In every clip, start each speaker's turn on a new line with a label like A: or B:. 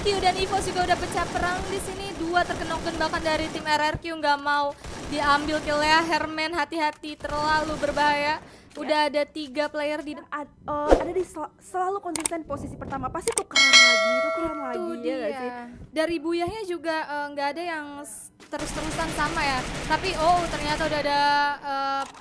A: Q dan Evo juga udah pecah perang di sini. 2 terknockdown bahkan dari tim RRQ nggak mau diambil killnya. Herman hati-hati, terlalu berbahaya. Udah ada 3 player di
B: ada di selalu konsisten posisi pertama, pasti tukeran lagi ya gak sih?
A: Dari Buyahnya juga nggak ada yang terus-terusan sama ya. Tapi ternyata udah ada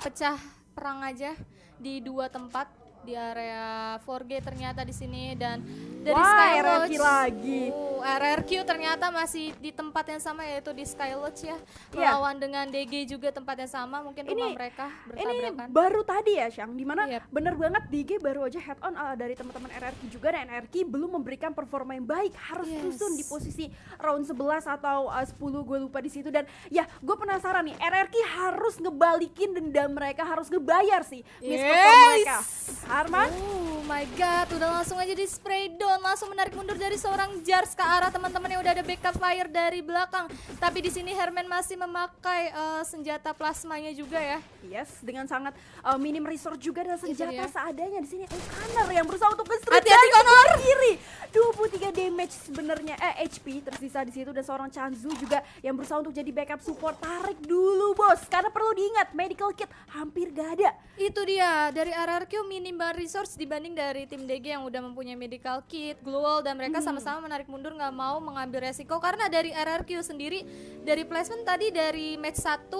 A: pecah perang aja di 2 tempat di area 4G ternyata di sini. Dan dari
B: RRQ lagi.
A: RRQ ternyata masih di tempat yang sama, yaitu di Skylodge ya. Melawan dengan DG juga tempat yang sama, mungkin rumah mereka bertabrakan.
B: Ini baru tadi ya Syang, dimana bener banget DG baru aja head on dari teman-teman RRQ juga, dan RRQ belum memberikan performa yang baik, harus tusun di posisi round 11 atau 10 gue lupa di situ. Dan ya gue penasaran nih, RRQ harus ngebalikin dendam mereka, harus ngebayar sih misperform mereka. Harman?
A: Oh my god, udah langsung aja di spray down, langsung menarik mundur dari seorang Jars ke arah teman-teman yang udah ada backup fire dari belakang. Tapi di sini Herman masih memakai senjata plasmanya juga ya.
B: Yes, dengan sangat minim resource juga dan senjata seadanya di sini. Connor yang berusaha untuk nge-strip
A: hati-hati Connor
B: kiri. 23 damage sebenarnya, HP tersisa di situ, dan seorang Chanzu juga yang berusaha untuk jadi backup support. Tarik dulu bos, karena perlu diingat medical kit hampir gak ada.
A: Itu dia, dari RRQ minim banget resource dibanding dari tim DG yang udah mempunyai medical kit, glue wall, dan mereka sama-sama menarik mundur, nggak mau mengambil resiko. Karena dari RRQ sendiri, dari placement tadi dari match 1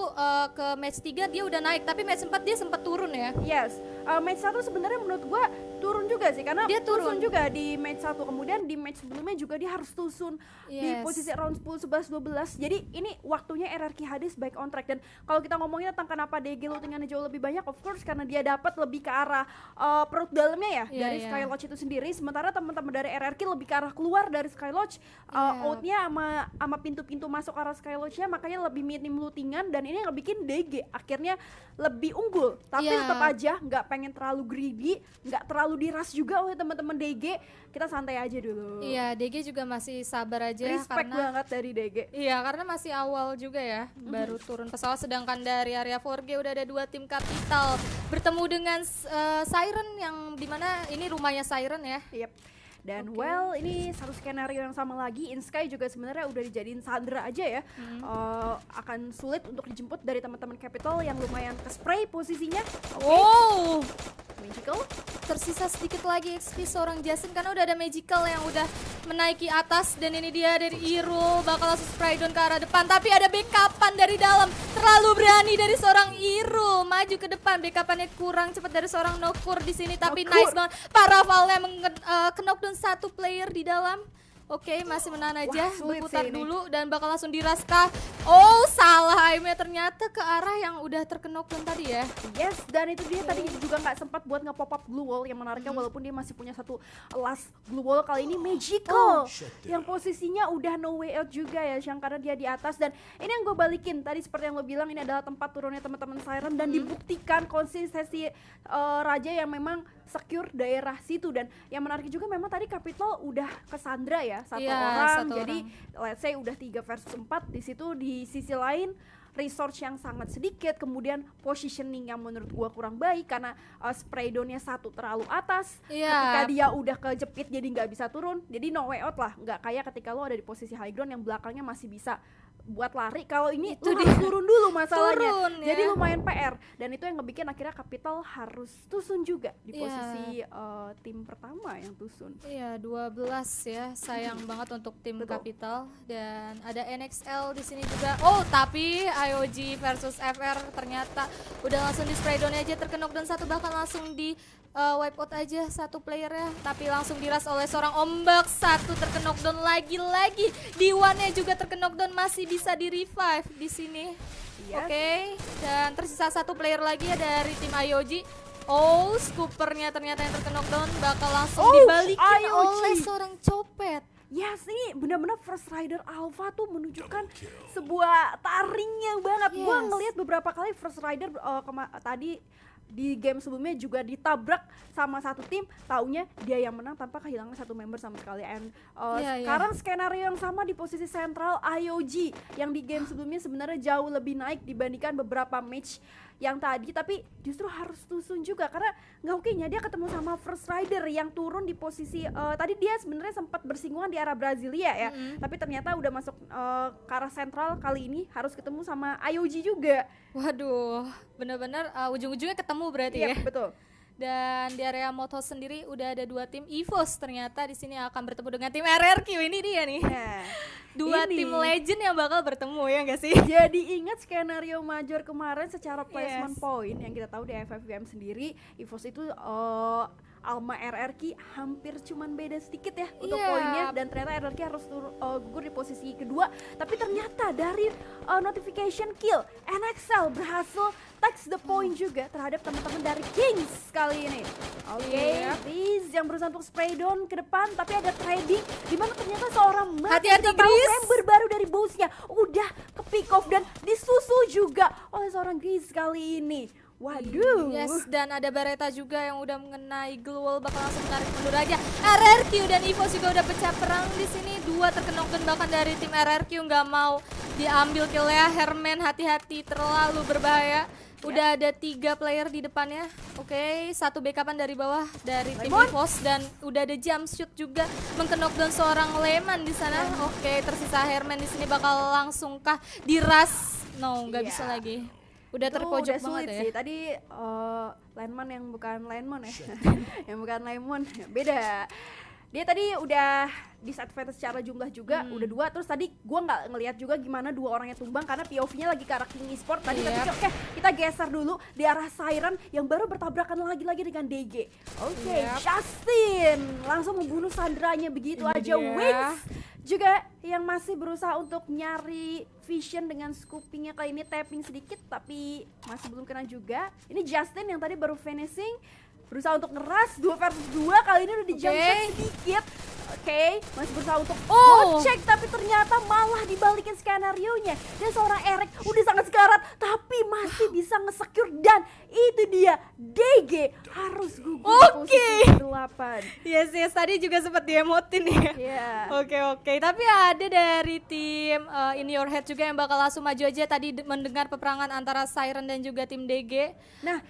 A: ke match 3 dia udah naik, tapi match 4 dia sempat turun ya.
B: Yes, match 1 sebenarnya menurut gua turun juga sih, karena dia turun juga di match 1, kemudian di match sebelumnya juga dia harus tusun di posisi round 10, 11, 12. Jadi ini waktunya RRQ Hades back on track. Dan kalau kita ngomongin tentang kenapa DG lootingannya jauh lebih banyak, of course karena dia dapat lebih ke arah perut dalamnya ya dari Skylodge itu sendiri. Sementara teman-teman dari RRQ lebih ke arah keluar dari Skylodge, outnya sama pintu-pintu masuk arah Skylodge-nya, makanya lebih minim lootingan, dan ini yang bikin DG akhirnya lebih unggul. Tapi tetap aja nggak pengen terlalu greedy, nggak terlalu diras juga oleh teman-teman DG. Kita santai aja dulu.
A: Iya, DG juga masih sabar aja.
B: Respect
A: karena
B: banget dari DG.
A: Iya, karena masih awal juga ya, baru turun pesawat. Sedangkan dari area 4G udah ada 2 tim Capital bertemu dengan Siren, yang dimana ini rumahnya Siren ya.
B: Yep. Dan ini satu skenario yang sama lagi. InSky juga sebenarnya udah dijadiin Sandra aja ya. Akan sulit untuk dijemput dari teman-teman Capital yang lumayan ke spray posisinya. Magical.
A: Tersisa sedikit lagi XP seorang Jason karena udah ada Magical yang udah menaiki atas, dan ini dia dari Irul bakal langsung spray down ke arah depan, tapi ada backupan dari dalam. Terlalu berani dari seorang Irul maju ke depan, backupannya kurang cepat dari seorang Nokur di sini, tapi nice banget. Paravalnya knockdown 1 player di dalam. Oke, masih menahan aja, berputar dulu dan bakal langsung diraskah. Salah aimnya ternyata ke arah yang udah terknockdown tadi ya.
B: Yes, dan itu dia tadi juga nggak sempat buat nge-pop up glue wall yang menariknya, walaupun dia masih punya satu last glue wall. Kali ini Magical yang posisinya udah no way out juga ya, yang karena dia di atas. Dan ini yang gue balikin tadi, seperti yang lo bilang, ini adalah tempat turunnya teman-teman Siren, dan dibuktikan konsistensi Raja yang memang secure daerah situ. Dan yang menarik juga memang tadi Capital udah ke Sandra ya, satu orang. Jadi let's say udah 3 versus 4 di situ. Di sisi lain resource yang sangat sedikit, kemudian positioning yang menurut gua kurang baik karena spray down-nya 1 terlalu atas. Ketika dia udah kejepit jadi nggak bisa turun, jadi no way out lah. Nggak kayak ketika lo ada di posisi high ground yang belakangnya masih bisa buat lari. Kalau ini itu harus turun dulu masalahnya, jadi lumayan PR. Dan itu yang ngebikin akhirnya Capital harus tusun juga di posisi tim pertama yang tusun.
A: Iya, 12 ya, sayang banget untuk tim Capital. Dan ada NXL di sini juga. Tapi IOG versus FR ternyata udah langsung di spray down aja, terknockdown 1, bahkan langsung di wipe out aja 1 player ya, tapi langsung diras oleh seorang Ombak. 1 terknockdown lagi-lagi. D1-nya juga terknockdown, masih bisa di revive di sini. Oke, dan tersisa 1 player lagi ya dari tim IOG. Scoopernya ternyata yang terknockdown, bakal langsung dibalikin oleh seorang Copet.
B: Yes, ini benar-benar First Rider Alpha tuh menunjukkan sebuah taring yang banget. Gua ngelihat beberapa kali First Rider tadi di game sebelumnya juga ditabrak sama satu tim, taunya dia yang menang tanpa kehilangan 1 member sama sekali. And sekarang skenario yang sama di posisi sentral IOG yang di game sebelumnya sebenarnya jauh lebih naik dibandingkan beberapa match yang tadi, tapi justru harus tusun juga karena nggak oke-nya dia ketemu sama First Rider yang turun di posisi tadi dia sebenarnya sempat bersinggungan di arah Brasilia ya, tapi ternyata udah masuk ke arah sentral. Kali ini harus ketemu sama IOG juga.
A: Waduh, bener-bener ujung-ujungnya ketemu berarti ya.
B: Betul.
A: Dan di area Moto sendiri udah ada 2 tim EVOS, ternyata di sini akan bertemu dengan tim RRQ. Ini dia nih. Dua tim legend yang bakal bertemu, ya nggak sih?
B: Jadi ingat skenario major kemarin secara placement point yang kita tahu di FFVM sendiri, EVOS itu Alma RRQ hampir cuman beda sedikit ya untuk poinnya, dan ternyata RRQ harus gugur di posisi kedua. Tapi ternyata dari notification kill, NXL berhasil takes the point juga terhadap teman-teman dari Kings kali ini. Riz yang berusaha untuk spray down ke depan, tapi ada trading di mana ternyata seorang
A: hati-hati Gris
B: member baru dari Bossnya udah ke pick off dan disusul juga oleh seorang Gris kali ini. Waduh.
A: Yes, dan ada Bareta juga yang udah mengenai Glowal, bakal langsung menarik mundur aja. RRQ dan EVOS juga udah pecah perang di sini. 2 terkenok dan bahkan dari tim RRQ nggak mau diambil killnya. Herman hati-hati, terlalu berbahaya. Udah ada 3 player di depannya. Oke, 1 backupan dari bawah dari tim EVOS dan udah ada jump shoot juga mengkenok dan seorang Lehman di sana. Oke, tersisa Herman di sini bakal langsungkah diras? No, nggak bisa lagi. Udah terpojok banget ya.
B: Sih. Tadi Landman yang bukan Landman ya. Yang bukan Lemon, beda. Dia tadi udah disadvantage secara jumlah juga, udah 2. Terus tadi gua nggak ngelihat juga gimana 2 orangnya tumbang karena POV-nya lagi ke arah King Esport. Tadi oke, kita geser dulu di arah Siren yang baru bertabrakan lagi dengan DG. Justin langsung membunuh Sandranya begitu aja. Wings juga yang masih berusaha untuk nyari vision dengan scoopingnya, kali ini tapping sedikit tapi masih belum kena juga. Ini Justin yang tadi baru finishing, berusaha untuk ngeras 2 versus 2, kali ini udah di jump shot sedikit. Masih berusaha untuk check, tapi ternyata malah dibalikin skenario-nya. Dan seorang Eric udah sangat sekarat tapi masih bisa nge-secure, dan itu dia DG harus gugur posisi 8.
A: Yes, tadi juga sempat diemotin ya. Oke, tapi ada dari tim In Your Head juga yang bakal langsung maju aja tadi mendengar peperangan antara Siren dan juga tim DG.
B: Nah,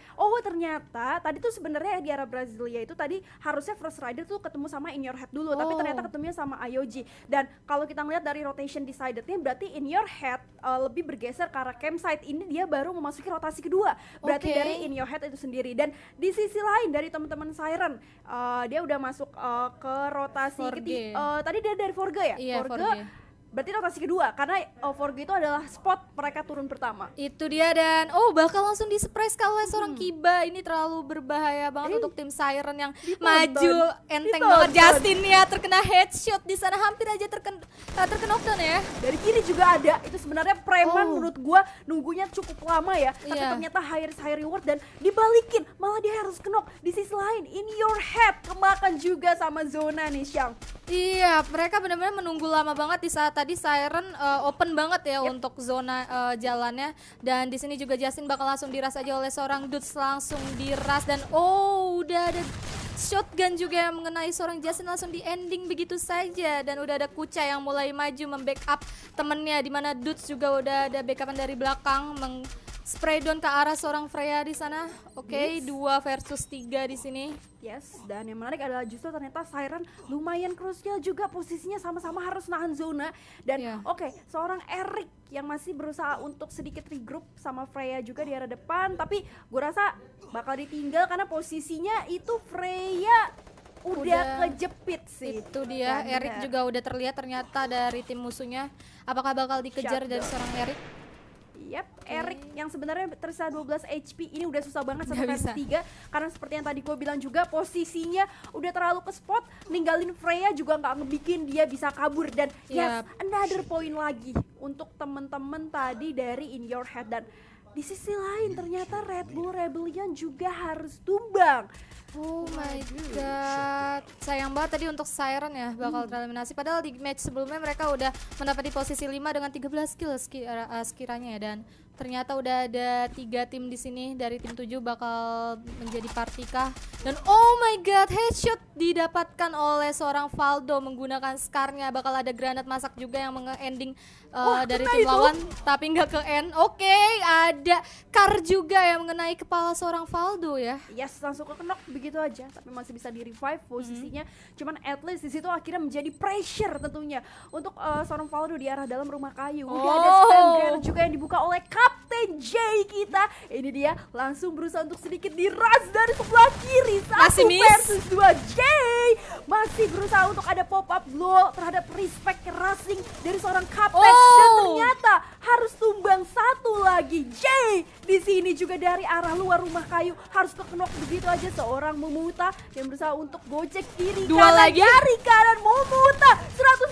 B: ternyata tadi tuh sebenarnya di arah Brasilia itu tadi harusnya First Rider tuh ketemu sama In Your Head dulu, tapi ternyata ketemunya sama IOG. Dan kalau kita ngeliat dari rotation decidednya, berarti In Your Head lebih bergeser ke arah campsite. Ini dia baru memasuki rotasi kedua, berarti dari In Your Head itu sendiri. Dan di sisi lain dari teman-teman Siren, dia udah masuk ke rotasi ketiga. Tadi dia dari Forge ya?
A: Iya, Forge.
B: Berarti rotasi kedua, karena Forge itu adalah spot mereka turun pertama.
A: Itu dia, dan bakal langsung di-surprise oleh seorang Kiba. Ini terlalu berbahaya banget untuk tim Siren yang maju. Enteng banget Justin ya, terkena headshot di sana, hampir aja terkena knockdown ya.
B: Dari kiri juga ada. Itu sebenarnya preman menurut gua nunggunya cukup lama ya, tapi ternyata high reward dan dibalikin, malah dia harus knock. Di sisi lain In Your Head kemakan juga sama Zona nih, Syang.
A: Iya, mereka benar-benar menunggu lama banget di saat tadi Siren open banget ya untuk zona jalannya, dan di sini juga Justin bakal langsung diras aja oleh seorang Dudes, langsung diras, dan udah ada shotgun juga yang mengenai seorang Justin, langsung di ending begitu saja. Dan udah ada Kucha yang mulai maju membackup temennya, dimana Dudes juga udah ada backupan dari belakang spray down ke arah seorang Freya di sana. 2 versus 3 di sini.
B: Dan yang menarik adalah justru ternyata Siren lumayan krusial juga posisinya, sama-sama harus nahan zona. Dan seorang Eric yang masih berusaha untuk sedikit regroup sama Freya juga di arah depan, tapi gue rasa bakal ditinggal karena posisinya itu Freya udah kejepit sih.
A: Itu dia, Eric juga udah terlihat ternyata dari tim musuhnya. Apakah bakal dikejar dari seorang Eric?
B: Eric yang sebenarnya tersisa 12 HP ini udah susah banget 1 versus 3, karena seperti yang tadi gue bilang juga posisinya udah terlalu ke spot, ninggalin Freya juga nggak ngebikin dia bisa kabur. Dan another point lagi untuk temen-temen tadi dari In Your Head. Dan di sisi lain ternyata Red Bull Rebellion juga harus tumbang.
A: Oh my god, sayang banget tadi untuk Siren ya bakal tereliminasi, padahal di match sebelumnya mereka udah mendapati posisi 5 dengan 13 kill sekiranya ya. Dan Ternyata udah ada 3 tim di sini dari tim 7 bakal menjadi partikah. Dan oh my god, headshot didapatkan oleh seorang Valdo menggunakan Scar-nya. Bakal ada granat masak juga yang menge-ending dari tim lawan, tapi nggak ke end. Oke, ada Kar juga yang mengenai kepala seorang Valdo ya.
B: Yes, langsung ke knock begitu aja, tapi masih bisa di revive posisinya. Cuman at least di situ akhirnya menjadi pressure tentunya untuk seorang Valdo di arah dalam rumah kayu. Udah ada spam grenade juga yang dibuka oleh Kapten J kita. Ini dia langsung berusaha untuk sedikit diras dari sebelah kiri.
A: Masih miss
B: versus 2 J. Masih berusaha untuk ada pop up blow terhadap respect rushing dari seorang Kapten. Dan ternyata harus tumbang satu lagi. J di sini juga dari arah luar rumah kayu harus kekenok begitu aja. Seorang Momuta yang berusaha untuk gojek kiri
A: dua
B: kanan
A: lagi
B: dari kanan. Momuta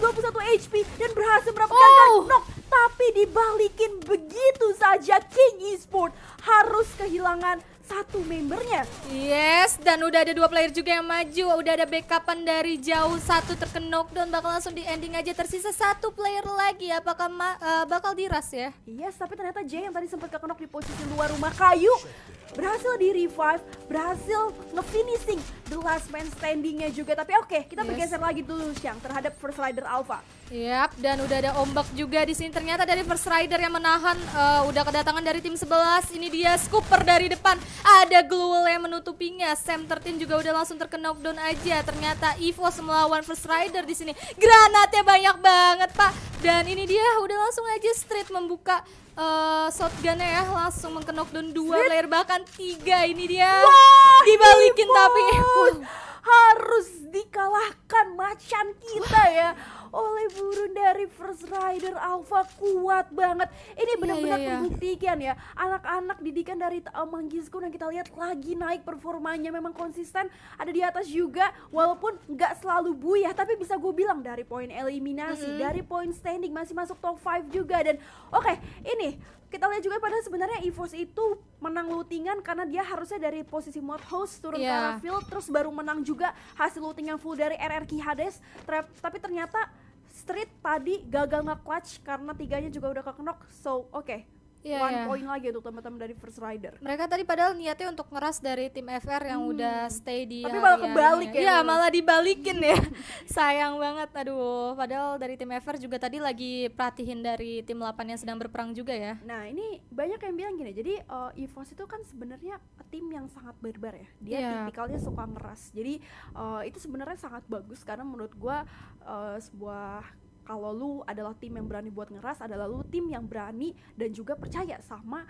B: 121 HP dan berhasil mendapatkan knock, tapi dibalikin begitu saja. King Esport harus kehilangan satu membernya.
A: Yes, dan udah ada 2 player juga yang maju. Udah ada backupan dari jauh, satu terkena knockdown, bakal langsung di ending aja. Tersisa 1 player lagi, apakah bakal diras ya?
B: Yes, tapi ternyata Jay yang tadi sempat kekenok di posisi luar rumah kayu berhasil di revive, berhasil nge-finishing the last man standingnya juga. Tapi oke, kita bergeser lagi dulu Syang terhadap First Rider Alpha.
A: Yap, dan udah ada ombak juga di sini. Ternyata dari First Rider yang menahan, udah kedatangan dari tim 11. Ini dia Scooper dari depan. Ada Glowal yang menutupinya. Sam 13 juga udah langsung terkena knockdown aja. Ternyata EVOS melawan First Rider di sini. Granatnya banyak banget, Pak. Dan ini dia udah langsung aja straight membuka shotgunnya ya, langsung mengkena knockdown 2 player, bahkan 3. Ini dia dibalikin
B: EVOS
A: tapi
B: harus dikalahkan macan kita ya oleh burung dari First Rider Alpha. Kuat banget. Ini benar-benar membuktikan ya, anak-anak didikan dari Manggis yang kita lihat lagi naik performanya, memang konsisten ada di atas juga, walaupun nggak selalu buyah, tapi bisa gue bilang dari poin eliminasi, dari poin standing masih masuk top 5 juga. Dan oke, ini kita lihat juga padahal sebenarnya EVOS itu menang lootingan karena dia harusnya dari posisi mod host turun ke arah field, terus baru menang juga hasil looting yang full dari RRQ Hades. Tapi ternyata Street tadi gagal nge-clutch karena 3-nya juga udah kekenok. So oke, 1 poin lagi untuk teman-teman dari First Rider.
A: Mereka tadi padahal niatnya untuk ngeras dari tim FR yang udah stay di
B: tapi malah kebalik ya.
A: Iya, malah dibalikin ya. Sayang banget, aduh. Padahal dari tim FR juga tadi lagi perhatiin dari tim 8 yang sedang berperang juga ya.
B: Nah, ini banyak yang bilang gini. Jadi EVOS itu kan sebenarnya tim yang sangat barbar ya. Dia tipikalnya suka ngeras. Jadi itu sebenarnya sangat bagus karena menurut gua sebuah, kalau lu adalah tim yang berani buat ngeras, adalah lu tim yang berani dan juga percaya sama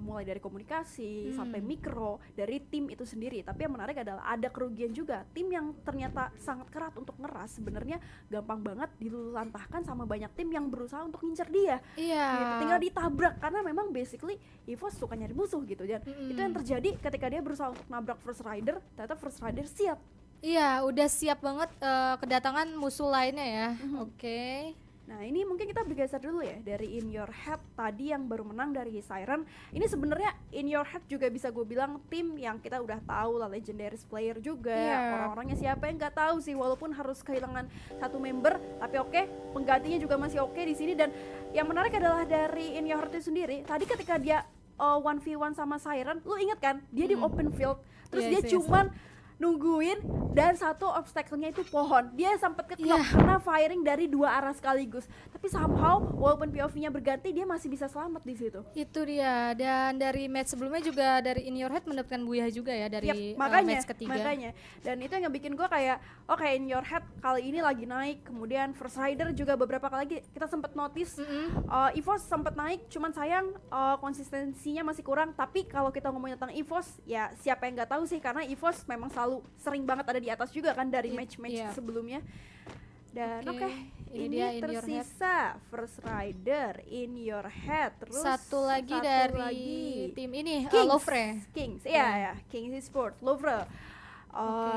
B: mulai dari komunikasi sampai mikro dari tim itu sendiri. Tapi yang menarik adalah ada kerugian juga. Tim yang ternyata sangat keras untuk ngeras sebenarnya gampang banget diluluhlantahkan sama banyak tim yang berusaha untuk ngincer dia. Gitu. Tinggal ditabrak karena memang basically EVOS suka nyari musuh gitu. Dan itu yang terjadi ketika dia berusaha untuk nabrak First Rider, ternyata First Rider siap.
A: Iya, udah siap banget kedatangan musuh lainnya ya. Oke.
B: Nah, ini mungkin kita bergeser dulu ya dari In Your Head tadi yang baru menang dari Siren. Ini sebenarnya In Your Head juga bisa gue bilang tim yang kita udah tahu lah, legendaries player juga. Orang-orangnya siapa yang nggak tahu sih, walaupun harus kehilangan 1 member, tapi oke, penggantinya juga masih oke di sini. Dan yang menarik adalah dari In Your Head itu sendiri. Tadi ketika dia 1v1 sama Siren, lu inget kan? Dia di open field, terus dia cuman nungguin, dan satu obstacle-nya itu pohon. Dia sempat kekenok karena firing dari 2 arah sekaligus. Tapi somehow walaupun POV-nya berganti, dia masih bisa selamat di situ.
A: Itu dia. Dan dari match sebelumnya juga dari In Your Head mendapatkan buyah juga ya dari match ketiga.
B: Makanya. Dan itu yang bikin gue kayak oke, In Your Head kali ini lagi naik. Kemudian First Rider juga beberapa kali lagi kita sempat notice EVOS sempat naik, cuman sayang konsistensinya masih kurang. Tapi kalau kita ngomongin tentang EVOS, ya siapa yang nggak tahu sih, karena EVOS memang selalu sering banget ada di atas juga kan dari match-match sebelumnya. Dan ini dia tersisa First Rider, In Your Head, terus
A: satu lagi dari tim ini Lovre.
B: Kings Esport Lovre.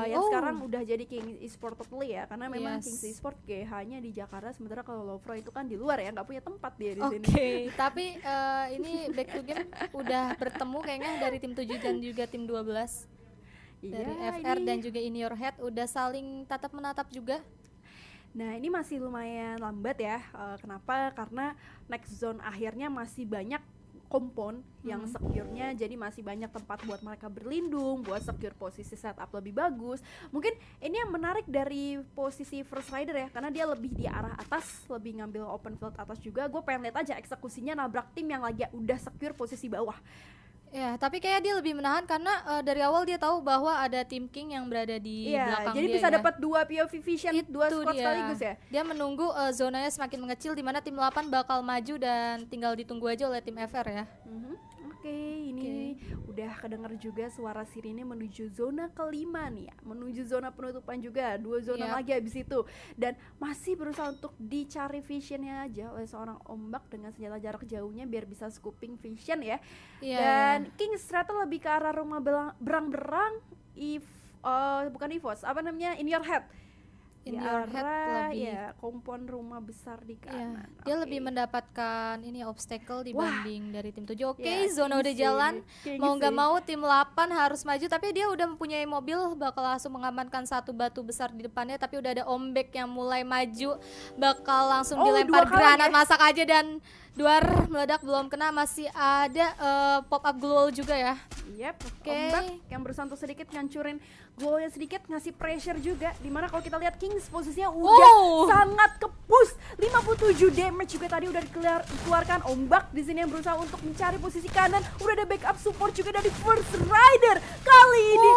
B: Yang sekarang udah jadi Kings Esport totally ya, karena memang Kings Esport GH-nya di Jakarta, sementara kalau Lovre itu kan di luar ya, nggak punya tempat dia di sini.
A: Tapi ini back to game udah bertemu kayaknya dari tim 7 dan juga tim 12. Dari FR dan juga In Your Head udah saling tatap menatap juga.
B: Nah, ini masih lumayan lambat ya. Kenapa? Karena next zone akhirnya masih banyak compound yang secure-nya, jadi masih banyak tempat buat mereka berlindung, buat secure posisi setup lebih bagus. Mungkin ini yang menarik dari posisi First Rider ya, karena dia lebih di arah atas, lebih ngambil open field atas juga. Gue pengen lihat aja eksekusinya nabrak tim yang lagi udah secure posisi bawah.
A: Ya, tapi kayak dia lebih menahan karena dari awal dia tahu bahwa ada tim King yang berada di belakang
B: jadi
A: dia
B: bisa
A: ya.
B: dapat 2 POV vision, 2
A: Itu
B: squad
A: dia.
B: sekaligus ya.
A: Dia menunggu zonanya semakin mengecil di mana tim 8 bakal maju dan tinggal ditunggu aja oleh tim FR ya.
B: Oke, ini udah kedenger juga suara sirine menuju zona kelima nih ya, menuju zona penutupan juga, 2 zona lagi habis itu, dan masih berusaha untuk dicari visionnya aja oleh seorang Ombak dengan senjata jarak jauhnya biar bisa scooping vision ya. Dan King ternyata lebih ke arah rumah berang-berang, bukan EVOS, apa namanya, in your head.
A: In your head lebih
B: ya, kompon rumah besar di kanan.
A: Dia lebih mendapatkan ini obstacle dibanding dari tim 7. Oke,
B: Ya,
A: zona udah jalan. Mau nggak
B: sih.
A: mau tim 8 harus maju, tapi dia udah mempunyai mobil, bakal langsung mengamankan satu batu besar di depannya. Tapi udah ada Ombek yang mulai maju, bakal langsung dilempar
B: 2 kali
A: granat
B: ya?
A: masak aja dan duar meledak, belum kena. Masih ada pop up glow wall juga ya.
B: Oke. Ombak yang berusaha untuk sedikit ngancurin goalnya, sedikit ngasih pressure juga. Dimana kalau kita lihat Kings posisinya udah sangat ke-push, 57 damage juga tadi udah dikeluarkan. Ombak di sini yang berusaha untuk mencari posisi kanan. Udah ada backup support juga dari First Rider. Kali ini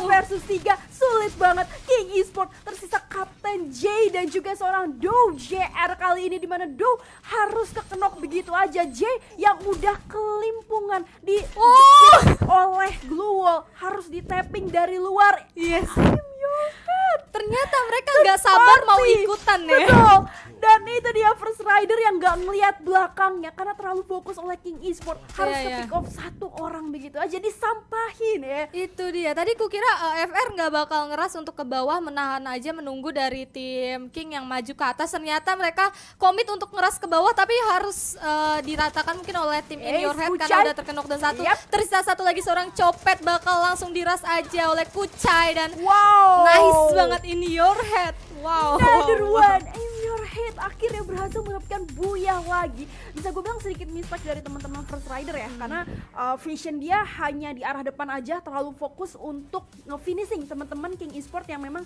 B: 2 versus 3, sulit banget. King Esport tersisa Kapten J dan juga seorang Dow JR kali ini, dimana Dow harus kekenok begitu aja. J yang udah kelimpungan di oleh glue wall, harus di tapping dari luar.
A: Yes.
B: I'm your head.
A: Ternyata mereka nggak sabar mau ikutan ya.
B: Betul. Dan itu dia First Rider yang nggak ngelihat belakangnya karena terlalu fokus oleh King Esport. Harus pick off satu orang begitu aja, disampahin ya.
A: Itu dia. Tadi kukira FR nggak bakal ngeras untuk ke bawah, menahan aja menunggu dari tim King yang maju ke atas. Ternyata mereka komit untuk ngeras ke bawah, tapi harus diratakan mungkin oleh tim In Your Head karena udah terkenok dan satu. Tersisa satu lagi seorang copet, bakal langsung diras aja oleh Kucai dan nice banget In Your Head. Wow.
B: Another one, In Your Head akhirnya berhasil mendapatkan buyah lagi. Bisa gue bilang sedikit mistake dari teman-teman First Rider ya, karena vision dia hanya di arah depan aja, terlalu fokus untuk nge-finishing teman-teman King Esport yang memang